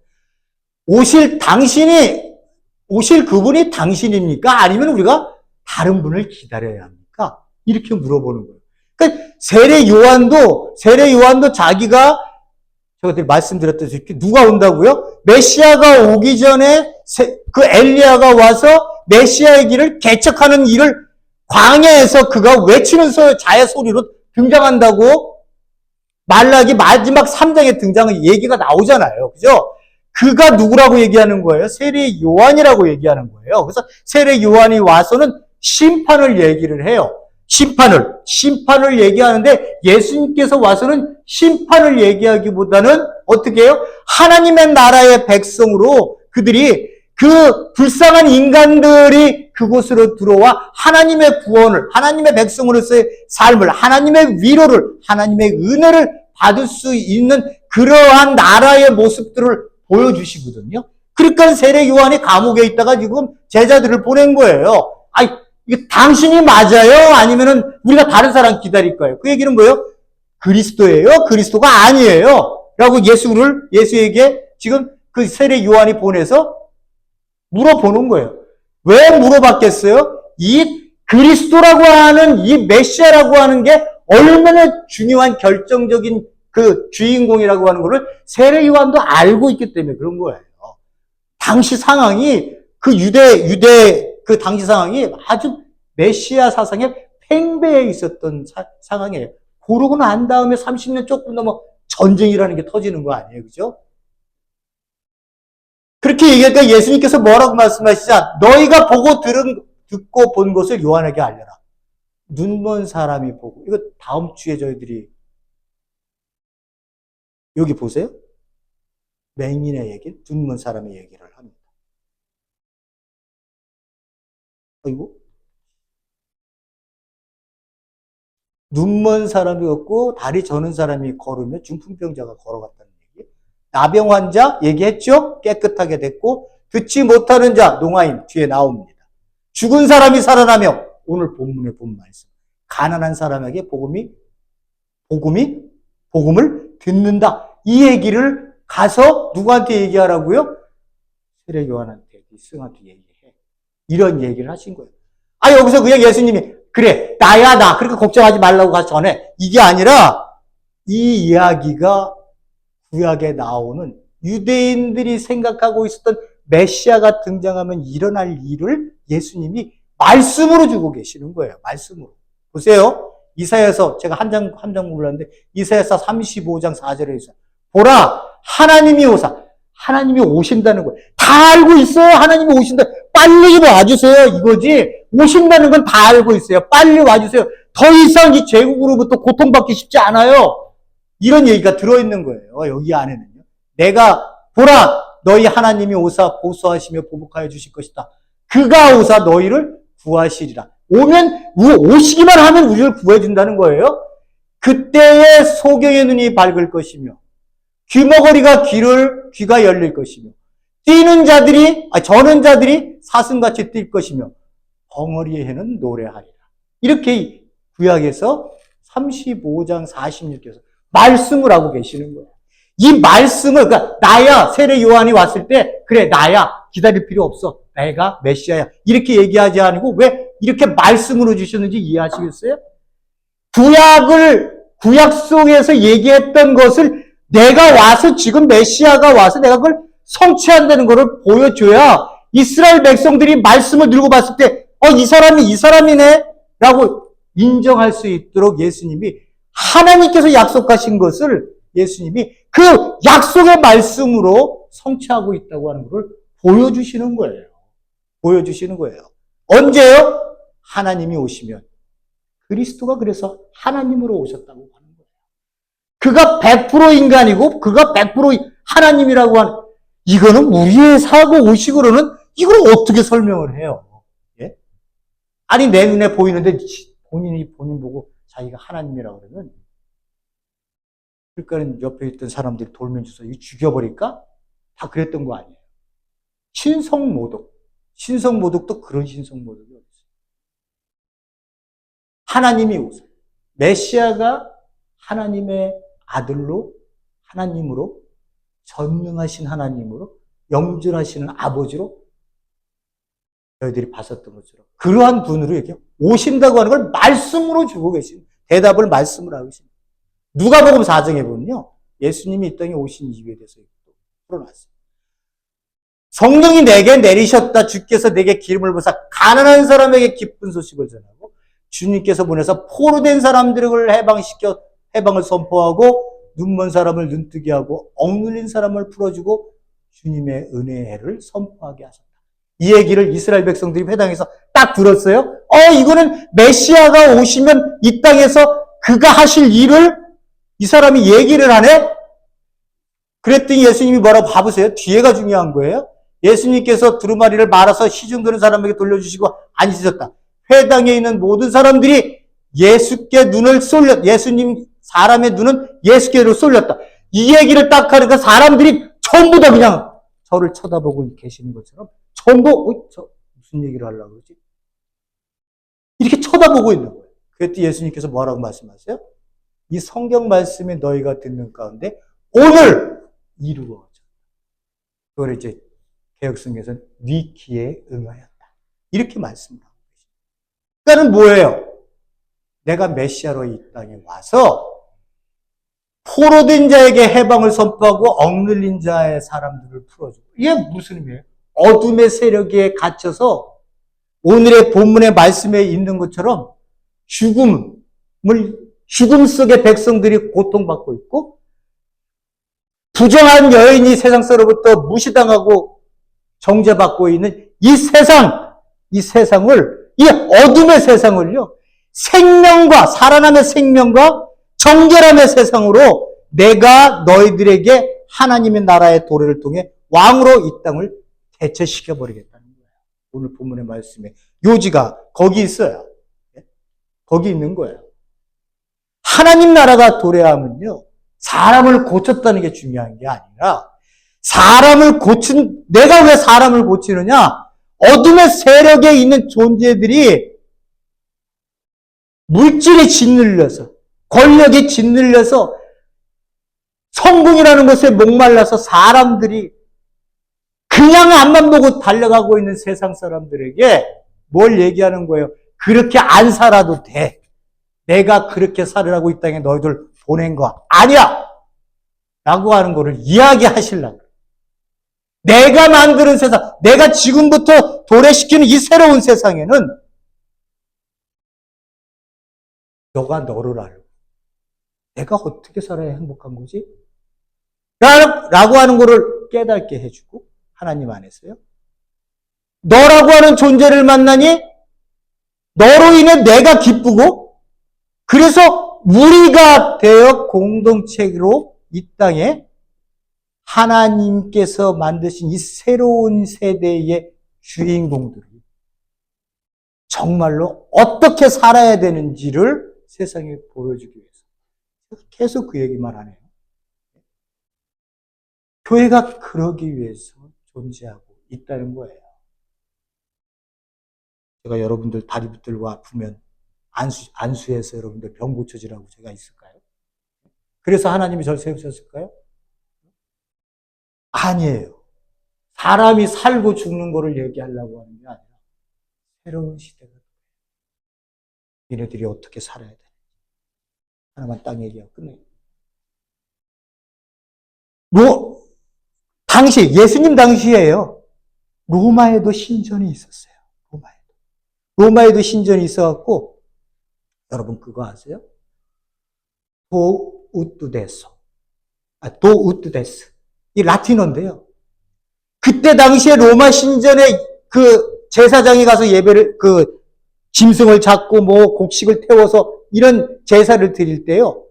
오실 그분이 당신입니까? 아니면 우리가 다른 분을 기다려야 합니까? 이렇게 물어보는 거예요. 그러니까 세례 요한도 자기가, 제가 말씀드렸듯이 누가 온다고요? 메시아가 오기 전에 그 엘리야가 와서 메시아의 길을 개척하는 일을 광야에서 그가 외치는 자의 소리로 등장한다고 말라기 마지막 3장에 등장한 얘기가 나오잖아요. 그죠? 그가 누구라고 얘기하는 거예요? 세례 요한이라고 얘기하는 거예요. 그래서 세례 요한이 와서는 심판을 얘기를 해요. 심판을 얘기하는데, 예수님께서 와서는 심판을 얘기하기보다는 어떻게 해요? 하나님의 나라의 백성으로 그들이, 그 불쌍한 인간들이 그곳으로 들어와 하나님의 구원을, 하나님의 백성으로서의 삶을, 하나님의 위로를, 하나님의 은혜를 받을 수 있는 그러한 나라의 모습들을 보여주시거든요. 그러니까 세례 요한이 감옥에 있다가 지금 제자들을 보낸 거예요. 이게 당신이 맞아요? 아니면은 우리가 다른 사람 기다릴 거예요? 그 얘기는 뭐예요? 그리스도예요? 그리스도가 아니에요? 라고 예수에게 지금 그 세례 요한이 보내서 물어보는 거예요. 왜 물어봤겠어요? 이 그리스도라고 하는, 이 메시아라고 하는 게 얼마나 중요한 결정적인 그 주인공이라고 하는 거를 세례 요한도 알고 있기 때문에 그런 거예요. 당시 상황이, 그 당시 상황이 아주 메시아 사상의 팽배해 있었던 상황이에요. 그러고 난 다음에 30년 조금 넘어 전쟁이라는 게 터지는 거 아니에요. 그죠? 그렇게 얘기하니까 예수님께서 뭐라고 말씀하시자, 너희가 듣고 본 것을 요한에게 알려라. 눈먼 사람이 보고, 이거 다음 주에 저희들이, 여기 보세요. 맹인의 얘기, 눈먼 사람의 얘기를 합니다. 눈먼 사람이 없고 다리 저는 사람이 걸으며 중풍병자가 걸어갔다는 얘기. 나병 환자 얘기했죠? 깨끗하게 됐고, 듣지 못하는 자 농아인 뒤에 나옵니다. 죽은 사람이 살아나며, 오늘 본문의 본 말씀, 가난한 사람에게 복음을 듣는다. 이 얘기를 가서 누구한테 얘기하라고요? 세례 요한한테, 스승한테 얘기해. 이런 얘기를 하신 거예요. 여기서 그냥 예수님이, 그래, 나야, 나. 그러니까 걱정하지 말라고 가서 전해. 이게 아니라, 이 이야기가 구약에 나오는 유대인들이 생각하고 있었던 메시아가 등장하면 일어날 일을 예수님이 말씀으로 주고 계시는 거예요. 말씀으로. 보세요. 이사야서, 제가 한 장 골랐는데, 이사야서 35장 4절에 있어요. 보라, 하나님이 오신다는 거예요. 다 알고 있어요. 하나님이 오신다. 빨리 좀 와주세요. 이거지. 오신다는 건 다 알고 있어요. 빨리 와주세요. 더 이상 이 제국으로부터 고통받기 쉽지 않아요. 이런 얘기가 들어있는 거예요. 여기 안에는요. 보라, 너희 하나님이 오사 보수하시며 보복하여 주실 것이다. 그가 오사 너희를 구하시리라. 오시기만 하면 우리를 구해준다는 거예요. 그때에 소경의 눈이 밝을 것이며 귀머거리가 귀가 열릴 것이며 저는 자들이 사슴같이 뛸 것이며 벙어리의 해는 노래하리라. 이렇게 구약에서 35장 46절에서 말씀을 하고 계시는 거예요. 이 말씀을, 그러니까 나야, 세례 요한이 왔을 때 그래 나야, 기다릴 필요 없어, 내가 메시아야 이렇게 얘기하지 않고 왜 이렇게 말씀으로 주셨는지 이해하시겠어요? 구약 속에서 얘기했던 것을 내가 와서 지금 메시아가 와서 내가 그걸 성취한다는 것을 보여줘야 이스라엘 백성들이 말씀을 들고 봤을 때 이 사람이네 라고 인정할 수 있도록 예수님이 하나님께서 약속하신 것을 예수님이 그 약속의 말씀으로 성취하고 있다고 하는 것을 보여주시는 거예요. 보여주시는 거예요. 언제요? 하나님이 오시면. 그리스도가 그래서 하나님으로 오셨다고 하는 거예요. 그가 100% 인간이고 그가 100% 하나님이라고 하는, 이거는 우리의 사고 의식으로는 이걸 어떻게 설명을 해요? 예? 아니 내 눈에 보이는데 본인 보고 자기가 하나님이라고 그러면, 그러니까 옆에 있던 사람들이 돌면 주서 이거 죽여버릴까? 다 그랬던 거 아니에요. 신성모독도 그런 신성모독이 어디 있어요? 하나님이 오세요. 메시아가 하나님의 아들로, 하나님으로, 전능하신 하나님으로, 영존하시는 아버지로 저희들이 봤었던 것처럼 그러한 분으로 이렇게 오신다고 하는 걸 말씀으로 주고 계십니다. 대답을 말씀을 하고 계십니다. 누가복음 4장에 보면요, 예수님이 이 땅에 오신 이유에 대해서 풀어놨어요. 성령이 내게 내리셨다. 주께서 내게 기름을 부사 가난한 사람에게 기쁜 소식을 전하고 주님께서 보내서 포로된 사람들을 해방을 선포하고 눈먼 사람을 눈뜨게 하고 억눌린 사람을 풀어주고 주님의 은혜의 해를 선포하게 하셨다. 이 얘기를 이스라엘 백성들이 회당에서 딱 들었어요. 이거는 메시아가 오시면 이 땅에서 그가 하실 일을 이 사람이 얘기를 하네? 그랬더니 예수님이 뭐라고 봐보세요. 뒤에가 중요한 거예요. 예수님께서 두루마리를 말아서 시중 드는 사람에게 돌려주시고 앉으셨다. 회당에 있는 모든 사람들이 예수께 예수님 사람의 눈은 예수께로 쏠렸다. 이 얘기를 딱 하니까 사람들이 전부 다 그냥 저를 쳐다보고 계시는 것처럼 전부 저 무슨 얘기를 하려고 그러지? 이렇게 쳐다보고 있는 거예요. 그랬더니 예수님께서 뭐라고 말씀하세요? 이 성경 말씀이 너희가 듣는 가운데 오늘 이루어져. 그걸 이제 개역성경에서는 네 귀에 응하였다. 이렇게 말씀합니다. 그러니까는 뭐예요? 내가 메시아로 이 땅에 와서 포로된 자에게 해방을 선포하고 억눌린 자의 사람들을 풀어주고, 이게 무슨 의미예요? 어둠의 세력에 갇혀서 오늘의 본문의 말씀에 있는 것처럼 죽음 속에 백성들이 고통받고 있고 부정한 여인이 세상서로부터 무시당하고 정죄받고 있는 이 세상을, 이 어둠의 세상을요, 생명과 살아남의 생명과 정결함의 세상으로 내가 너희들에게 하나님의 나라의 도래를 통해 왕으로 이 땅을 대체시켜버리겠다는 거예요. 오늘 본문의 말씀에 요지가 거기 있어요. 거기 있는 거예요. 하나님 나라가 도래하면요, 사람을 고쳤다는 게 중요한 게 아니라 내가 왜 사람을 고치느냐? 어둠의 세력에 있는 존재들이 물질에 짓눌려서, 권력에 짓눌려서, 성공이라는 것에 목말라서 사람들이 그냥 앞만 보고 달려가고 있는 세상 사람들에게 뭘 얘기하는 거예요? 그렇게 안 살아도 돼. 내가 그렇게 살으라고 이 땅에 너희들 보낸 거 아니야! 라고 하는 거를 이야기하시려고. 내가 만드는 세상, 내가 지금부터 도래시키는 이 새로운 세상에는 너가 너를 알고 내가 어떻게 살아야 행복한 거지? 라고 하는 거를 깨닫게 해주고, 하나님 안에서요. 너라고 하는 존재를 만나니 너로 인해 내가 기쁘고, 그래서 우리가 되어 공동체로 이 땅에 하나님께서 만드신 이 새로운 세대의 주인공들이 정말로 어떻게 살아야 되는지를 세상에 보여주기 위해서 계속 그 얘기만 하네요. 교회가 그러기 위해서 존재하고 있다는 거예요. 제가 여러분들 다리 붙들고 아프면 안수해서 여러분들 병 고쳐지라고 제가 있을까요? 그래서 하나님이 저를 세우셨을까요? 아니에요. 사람이 살고 죽는 거를 얘기하려고 하는 게 아니라 새로운 시대가 얘네들이 어떻게 살아야 돼. 하나만 딱 얘기하고 끝내요. 당시 예수님 당시에요. 로마에도 신전이 있었어요. 로마에도 신전이 있어갖고 여러분 그거 아세요? 도우뚜데스. 이 라틴어인데요. 그때 당시에 로마 신전에 그 제사장이 가서 예배를 짐승을 잡고 뭐 곡식을 태워서 이런 제사를 드릴 때요.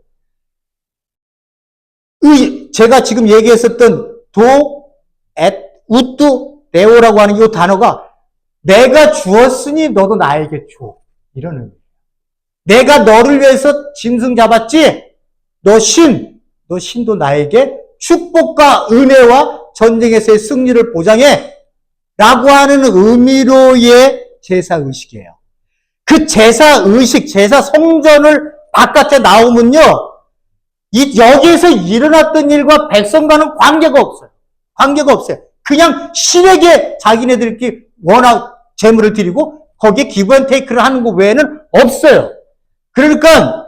제가 지금 얘기했었던 우뚜데오라고 하는 이 단어가 내가 주었으니 너도 나에게 줘. 이런 의미예요. 내가 너를 위해서 짐승 잡았지? 너 신도 나에게 축복과 은혜와 전쟁에서의 승리를 보장해. 라고 하는 의미로의 제사의식이에요. 그 제사의식, 제사 성전을 바깥에 나오면요. 여기에서 일어났던 일과 백성과는 관계가 없어요. 관계가 없어요. 그냥 신에게 자기네들끼리 워낙 재물을 드리고 거기에 기브앤테이크를 하는 것 외에는 없어요. 그러니까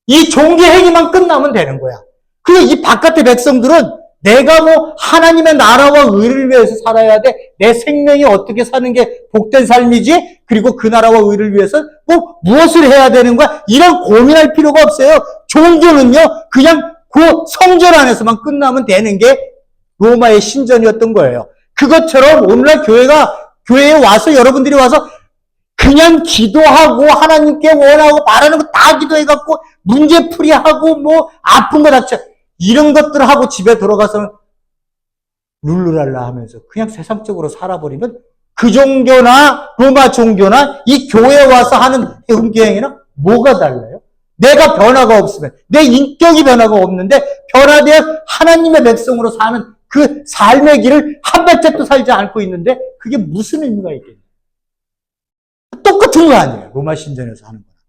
이 종교 행위만 끝나면 되는 거야. 그리고 이 바깥의 백성들은 내가 뭐 하나님의 나라와 의를 위해서 살아야 돼. 내 생명이 어떻게 사는 게 복된 삶이지? 그리고 그 나라와 의를 위해서 꼭 무엇을 해야 되는 거야? 이런 고민할 필요가 없어요. 종교는요, 그냥 그 성전 안에서만 끝나면 되는 게 로마의 신전이었던 거예요. 그것처럼 오늘날 교회에 와서 여러분들이 와서 그냥 기도하고 하나님께 원하고 바라는 거 다 기도해갖고 문제풀이하고 뭐 아픈 거 닥쳐 이런 것들을 하고 집에 들어가서 룰루랄라 하면서 그냥 세상적으로 살아버리면 그 종교나 로마 종교나 이 교회에 와서 하는 흥교행위나 뭐가 달라요? 내가 변화가 없으면 내 인격이 변화가 없는데 변화되어 하나님의 백성으로 사는 그 삶의 길을 한 발짝도 살지 않고 있는데 그게 무슨 의미가 있겠냐? 똑같은 거 아니에요. 로마 신전에서 하는 거랑.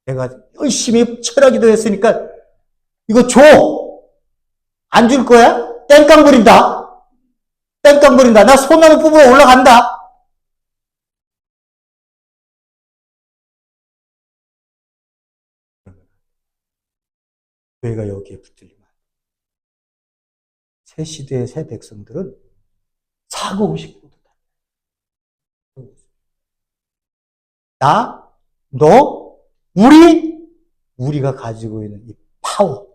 내가 열심히 철학기도 했으니까 이거 줘. 안 줄 거야? 땡깡 부린다. 땡깡 부린다. 나 소나무 뽑으러 올라간다. 교회가 여기에 붙들리면 새 시대의 새 백성들은 사고의식보다 나, 너, 우리가 가지고 있는 이 파워,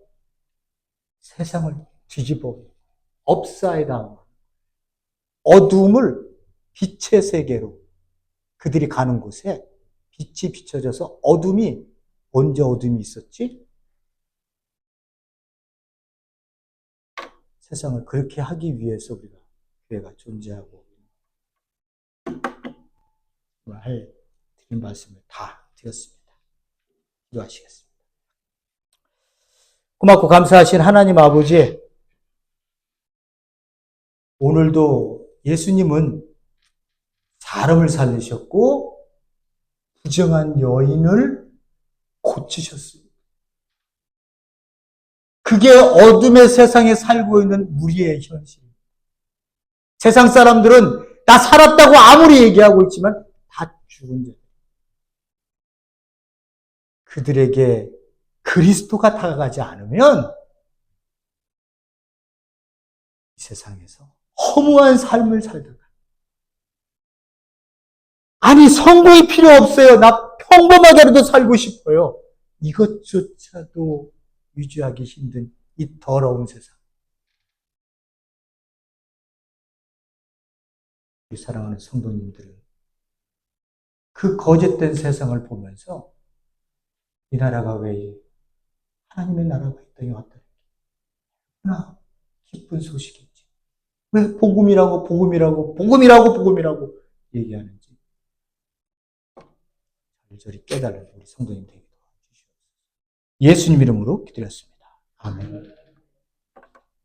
세상을 뒤집어 업사이드 다운 어둠을 빛의 세계로 그들이 가는 곳에 빛이 비춰져서 언제 어둠이 있었지? 세상을 그렇게 하기 위해서 우리가 교회가 존재하고 드린 말씀을 다 드렸습니다. 기도하시겠습니다. 고맙고 감사하신 하나님 아버지, 오늘도 예수님은 사람을 살리셨고 부정한 여인을 고치셨습니다. 그게 어둠의 세상에 살고 있는 우리의 현실입니다. 세상 사람들은 나 살았다고 아무리 얘기하고 있지만 다 죽은 자들. 그들에게 그리스도가 다가가지 않으면 이 세상에서 허무한 삶을 살다가 아니 성공이 필요 없어요. 나 평범하게라도 살고 싶어요. 이것조차도 유지하기 힘든 이 더러운 세상. 우리 사랑하는 성도님들은 그 거짓된 세상을 보면서 이 나라가 왜 하나님의 나라가 이 땅에 왔다. 나 기쁜 소식이지. 왜 복음이라고 얘기하는지 절절히 깨달은 우리 성도님 되기도 하시옵소서. 예수님 이름으로 기도했습니다. 아멘.